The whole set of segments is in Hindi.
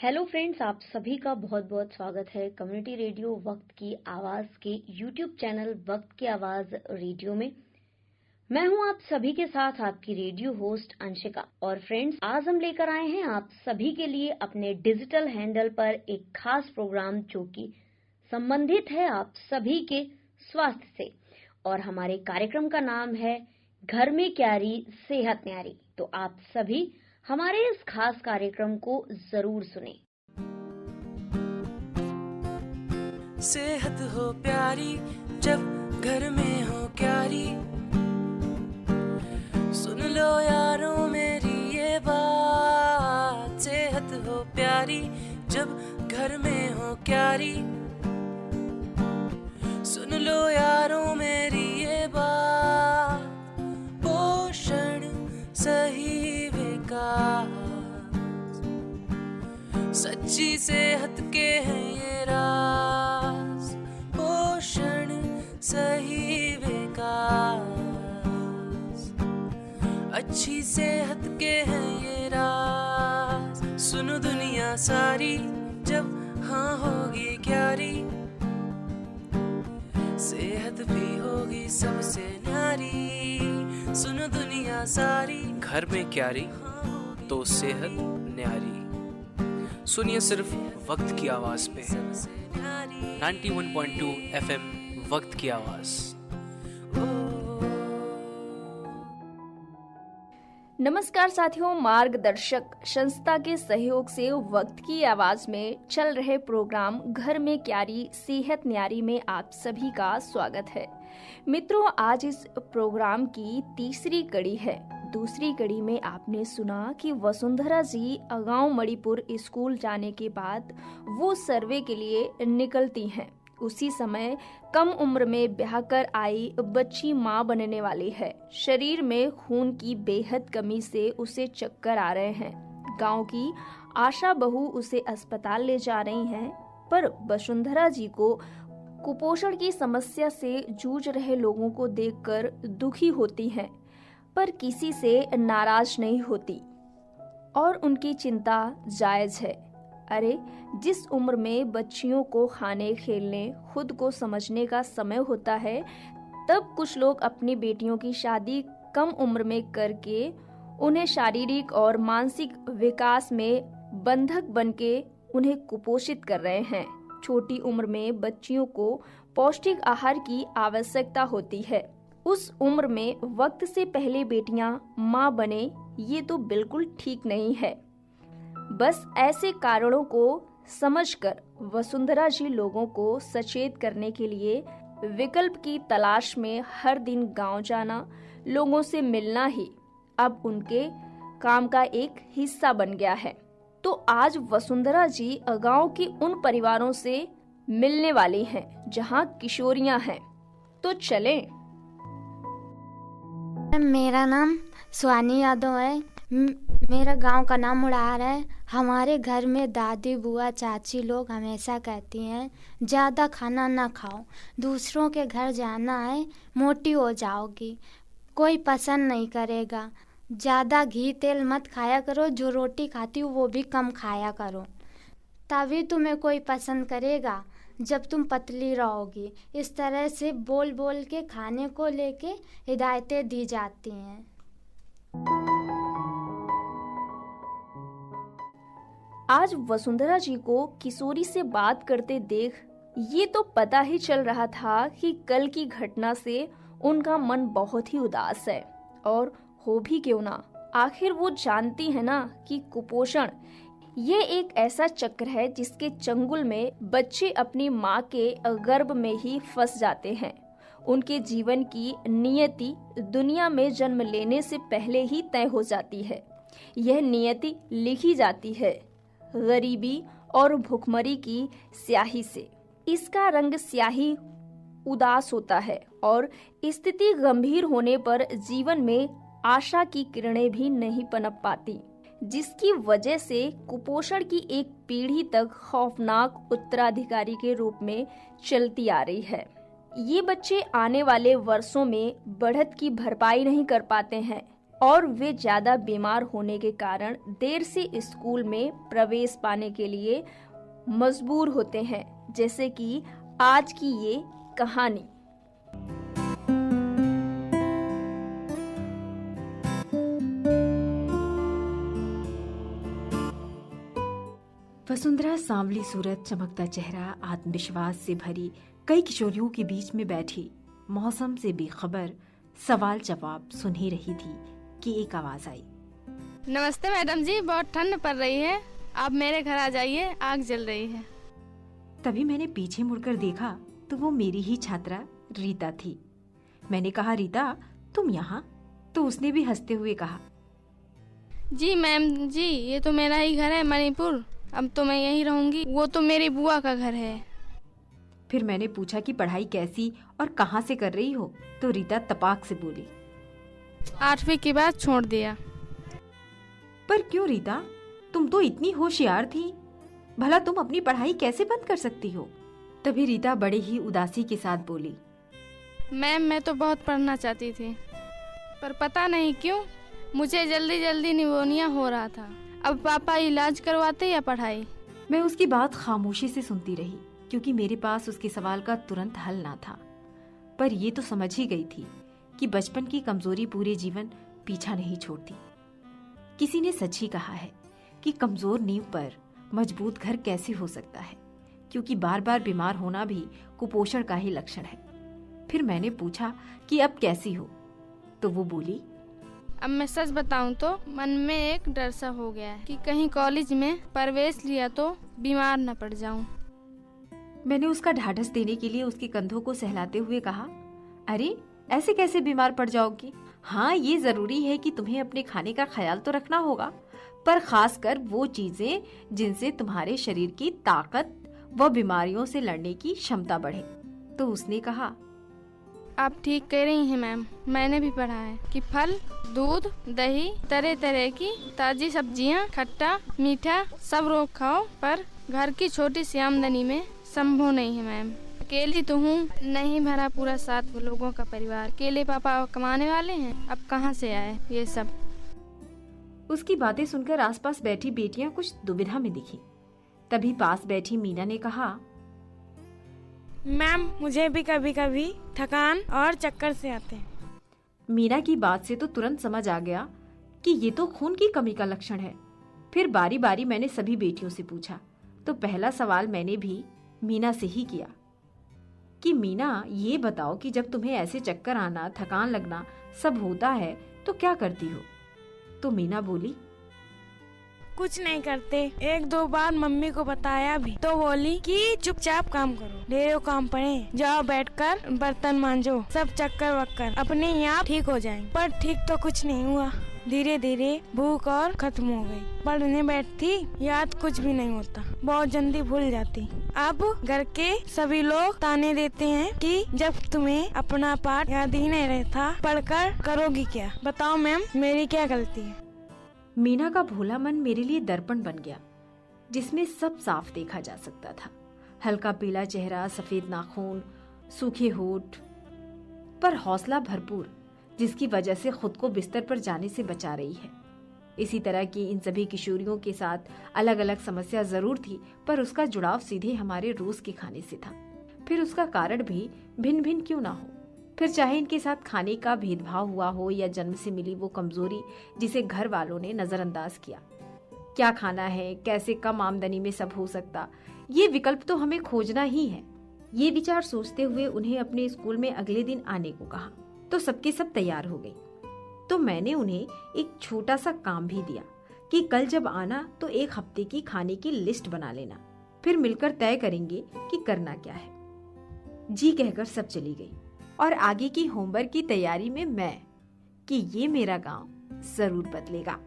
हेलो फ्रेंड्स, आप सभी का बहुत बहुत स्वागत है कम्युनिटी रेडियो वक्त की आवाज़ के यूट्यूब चैनल वक्त की आवाज़ रेडियो में। मैं हूं आप सभी के साथ आपकी रेडियो होस्ट अंशिका। और फ्रेंड्स, आज हम लेकर आए हैं आप सभी के लिए अपने डिजिटल हैंडल पर एक खास प्रोग्राम जो कि संबंधित है आप सभी के स्वास्थ्य से। और हमारे कार्यक्रम का नाम है घर में क्यारी सेहत न्यारी। तो आप सभी हमारे इस खास कार्यक्रम को जरूर सुने। सेहत हो प्यारी जब घर में हो क्यारी, सुन लो यारों मेरी ये बात। सेहत हो प्यारी जब घर में हो क्यारी, सुन लो यारों मेरी ये बात। पोषण सही विकास, सच्ची सेहत के हैं ये राज। पोषण सही विकास, अच्छी सेहत के हैं ये राज। सुनो दुनिया सारी जब हाँ होगी क्यारी, सेहत भी होगी सबसे न्यारी। सुनो दुनिया सारी, घर में क्यारी तो सेहत न्यारी। सुनिए सिर्फ वक्त की आवाज पे 91.2 FM वक्त की आवाज। नमस्कार साथियों, मार्गदर्शक संस्था के सहयोग से वक्त की आवाज में चल रहे प्रोग्राम घर में क्यारी सेहत न्यारी में आप सभी का स्वागत है। मित्रों, आज इस प्रोग्राम की तीसरी कड़ी है। दूसरी कड़ी में आपने सुना कि वसुंधरा जी गांव मणिपुर स्कूल जाने के बाद वो सर्वे के लिए निकलती हैं। उसी समय कम उम्र में ब्याह कर आई बच्ची मां बनने वाली है। शरीर में खून की बेहद कमी से उसे चक्कर आ रहे हैं। गांव की आशा बहू उसे अस्पताल ले जा रही हैं, पर वसुंधरा जी को कुपोषण की समस्या से जूझ रहे लोगों को देखकर दुखी होती हैं, पर किसी से नाराज नहीं होती और उनकी चिंता जायज है। अरे, जिस उम्र में बच्चियों को खाने, खेलने, खुद को समझने का समय होता है, तब कुछ लोग अपनी बेटियों की शादी कम उम्र में करके उन्हें शारीरिक और मानसिक विकास में बंधक बनके उन्हें कुपोषित कर रहे हैं। छोटी उम्र में बच्चियों को पौष्टिक आहार की आवश्यकता होती है। उस उम्र में वक्त से पहले बेटियां मां बने, ये तो बिल्कुल ठीक नहीं है। बस ऐसे कारणों को समझकर वसुंधरा जी लोगों को सचेत करने के लिए विकल्प की तलाश में हर दिन गांव जाना, लोगों से मिलना ही अब उनके काम का एक हिस्सा बन गया है। तो आज वसुंधरा जी गांव के उन परिवारों से मिलने वाली हैं जहां किशोरियां हैं। तो चलें। मेरा नाम सुहानी यादव है। मेरा गांव का नाम मुड़ार है। हमारे घर में दादी, बुआ, चाची लोग हमेशा कहती हैं ज़्यादा खाना ना खाओ, दूसरों के घर जाना है मोटी हो जाओगी, कोई पसंद नहीं करेगा। ज़्यादा घी तेल मत खाया करो, जो रोटी खाती हो वो भी कम खाया करो, तभी तुम्हें कोई पसंद करेगा जब तुम पतली रहोगी। इस तरह से बोल बोल के खाने को लेके हिदायतें दी जाती हैं। आज वसुंधरा जी को किशोरी से बात करते देख ये तो पता ही चल रहा था कि कल की घटना से उनका मन बहुत ही उदास है। और हो भी क्यों ना, आखिर वो जानती है ना कि कुपोषण ये एक ऐसा चक्र है जिसके चंगुल में बच्चे अपनी माँ के गर्भ में ही फंस जाते हैं। उनके जीवन की नियति दुनिया में जन्म लेने से पहले ही तय हो जाती है। यह नियति लिखी जाती है गरीबी और भुखमरी की स्याही से। इसका रंग स्याही उदास होता है और स्थिति गंभीर होने पर जीवन में आशा की किरणें भी नहीं पनप पाती, जिसकी वजह से कुपोषण की एक पीढ़ी तक खौफनाक उत्तराधिकारी के रूप में चलती आ रही है। ये बच्चे आने वाले वर्षों में बढ़त की भरपाई नहीं कर पाते हैं। और वे ज़्यादा बीमार होने के कारण देर से स्कूल में प्रवेश पाने के लिए मजबूर होते हैं, जैसे कि आज की ये कहानी। वसुंधरा सांवली सूरत, चमकता चेहरा, आत्मविश्वास से भरी कई किशोरियों के बीच में बैठी मौसम से बेखबर सवाल जवाब सुन ही रही थी कि एक आवाज आई। नमस्ते मैडम जी, बहुत ठंड पड़ रही है, आप मेरे घर आ जाइए, आग जल रही है। तभी मैंने पीछे मुड़कर देखा तो वो मेरी ही छात्रा रीता थी। मैंने कहा, रीता तुम यहाँ? तो उसने भी हंसते हुए कहा, जी मैम जी, ये तो मेरा ही घर है मणिपुर, अब तो मैं यहीं रहूंगी, वो तो मेरी बुआ का घर है। फिर मैंने पूछा कि पढ़ाई कैसी और कहाँ से कर रही हो? तो रीता तपाक से बोली, 8वीं के बाद छोड़ दिया। पर क्यों रीता, तुम तो इतनी होशियार थी, भला तुम अपनी पढ़ाई कैसे बंद कर सकती हो? तभी रीता बड़े ही उदासी के साथ बोली, मैम मैं तो बहुत पढ़ना चाहती थी, पर पता नहीं क्यों मुझे जल्दी जल्दी निमोनिया हो रहा था। अब पापा इलाज करवाते या पढ़ाई? मैं उसकी बात खामोशी से सुनती रही, क्योंकि मेरे पास उसके सवाल का तुरंत हल ना था। पर ये तो समझ ही गई थी कि बचपन की कमजोरी पूरे जीवन पीछा नहीं छोड़ती। किसी ने सच ही कहा है कि कमजोर नींव पर मजबूत घर कैसे हो सकता है, क्योंकि बार बार बीमार होना भी कुपोषण का ही लक्षण है। फिर मैंने पूछा कि अब कैसी हो? तो वो बोली, अब मैं सच बताऊं तो मन में एक डर सा हो गया है कि कहीं कॉलेज में प्रवेश लिया तो बीमार न पड़ जाऊं। मैंने उसका ढाढ़स देने के लिए उसके कंधों को सहलाते हुए कहा, अरे ऐसे कैसे बीमार पड़ जाओगी? हाँ, ये जरूरी है कि तुम्हें अपने खाने का ख्याल तो रखना होगा, पर खासकर वो चीजें जिनसे तुम्हारे शरीर की ताकत व बीमारियों से लड़ने की क्षमता बढ़े। तो उसने कहा, आप ठीक कह रही हैं मैम, मैंने भी पढ़ा है कि फल, दूध, दही, तरह तरह की ताजी सब्जियां, खट्टा मीठा सब रोज खाओ, पर घर की छोटी सी आमदनी में संभव नहीं है मैम। अकेली तो हूँ, नहीं भरा पूरा 7 लोगों का परिवार, अकेले पापा कमाने वाले हैं, अब कहाँ से आए ये सब। उसकी बातें सुनकर आसपास बैठी बेटियां कुछ दुविधा में दिखी। तभी पास बैठी मीना ने कहा, मैम मुझे भी कभी कभी थकान और चक्कर से आते हैं। मीना की बात से तो तुरंत समझ आ गया कि ये तो खून की कमी का लक्षण है। फिर बारी बारी मैंने सभी बेटियों से पूछा। तो पहला सवाल मैंने भी मीना से ही किया कि मीना, ये बताओ कि जब तुम्हें ऐसे चक्कर आना, थकान लगना सब होता है तो क्या करती हो? तो मीना बोली, कुछ नहीं करते, 1-2 बार मम्मी को बताया भी तो बोली कि चुपचाप काम करो, ढेरों काम पड़े, जाओ बैठकर बर्तन मांजो, सब चक्कर वक्कर अपने ही आप ठीक हो जाएंगे। पर ठीक तो कुछ नहीं हुआ, धीरे धीरे भूख और खत्म हो गई। पढ़ने बैठती, याद कुछ भी नहीं होता, बहुत जल्दी भूल जाती। अब घर के सभी लोग ताने देते हैं कि जब तुम्हें अपना पाठ याद ही नहीं रहता, पढ़कर करोगी क्या? बताओ मैम, मेरी क्या गलती है? मीना का भोला मन मेरे लिए दर्पण बन गया, जिसमें सब साफ देखा जा सकता था। हल्का पीला चेहरा, सफेद नाखून, सूखे होठ, पर हौसला भरपूर, जिसकी वजह से खुद को बिस्तर पर जाने से बचा रही है। इसी तरह की इन सभी किशोरियों के साथ अलग अलग समस्या जरूर थी, पर उसका जुड़ाव सीधे हमारे रोज के खाने से था। फिर उसका कारण भी भिन्न भिन्न क्यों ना हो, फिर चाहे इनके साथ खाने का भेदभाव हुआ हो या जन्म से मिली वो कमजोरी जिसे घर वालों ने नजरअंदाज किया। क्या खाना है, कैसे कम आमदनी में सब हो सकता, ये विकल्प तो हमें खोजना ही है। ये विचार सोचते हुए उन्हें अपने स्कूल में अगले दिन आने को कहा तो सबके सब तैयार हो गई। तो मैंने उन्हें एक छोटा सा काम भी दिया कि कल जब आना तो 1 हफ्ते की खाने की लिस्ट बना लेना, फिर मिलकर तय करेंगे कि करना क्या है। जी कहकर सब चली गई और आगे की होमवर्क की तैयारी में मैं कि ये मेरा गांव जरूर बदलेगा।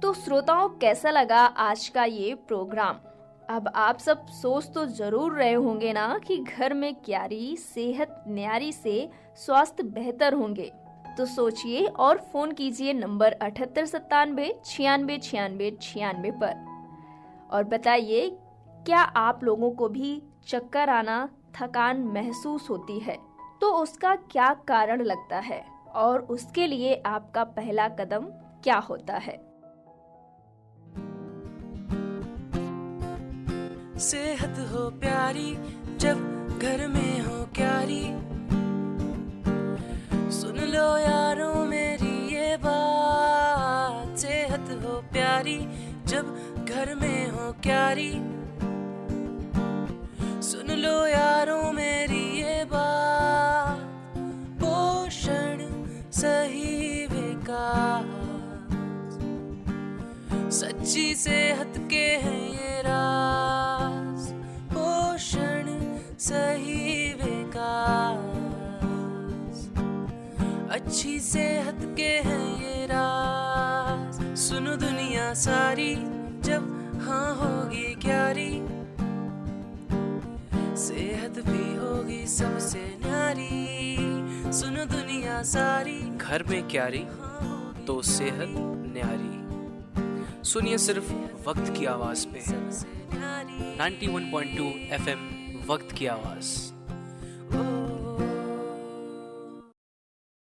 तो श्रोताओं, कैसा लगा आज का ये प्रोग्राम? अब आप सब सोच तो जरूर रहे होंगे ना कि घर में क्यारी सेहत न्यारी से स्वास्थ्य बेहतर होंगे। तो सोचिए और फोन कीजिए नंबर 7897 96 96 96 पर और बताइए, क्या आप लोगों को भी चक्कर आना, थकान महसूस होती है तो उसका क्या कारण लगता है और उसके लिए आपका पहला कदम क्या होता है? सेहत हो प्यारी जब घर में हो क्यारी, सुन लो यारों मेरी ये बात। सेहत हो प्यारी जब घर में हो क्यारी, सुन लो यारों मेरी ये बात। पोषण सही विकास, सच्ची सेहत के हैं ये राज। पोषण सही विकास, अच्छी सेहत के हैं ये राज। सुनो दुनिया सारी जब हाँ होगी क्यारी, सेहत भी होगी सबसे न्यारी। सुनो दुनिया सारी, घर में क्यारी तो सेहत न्यारी। सुनिए सिर्फ वक्त की आवाज पे 91.2 FM वक्त की आवाज।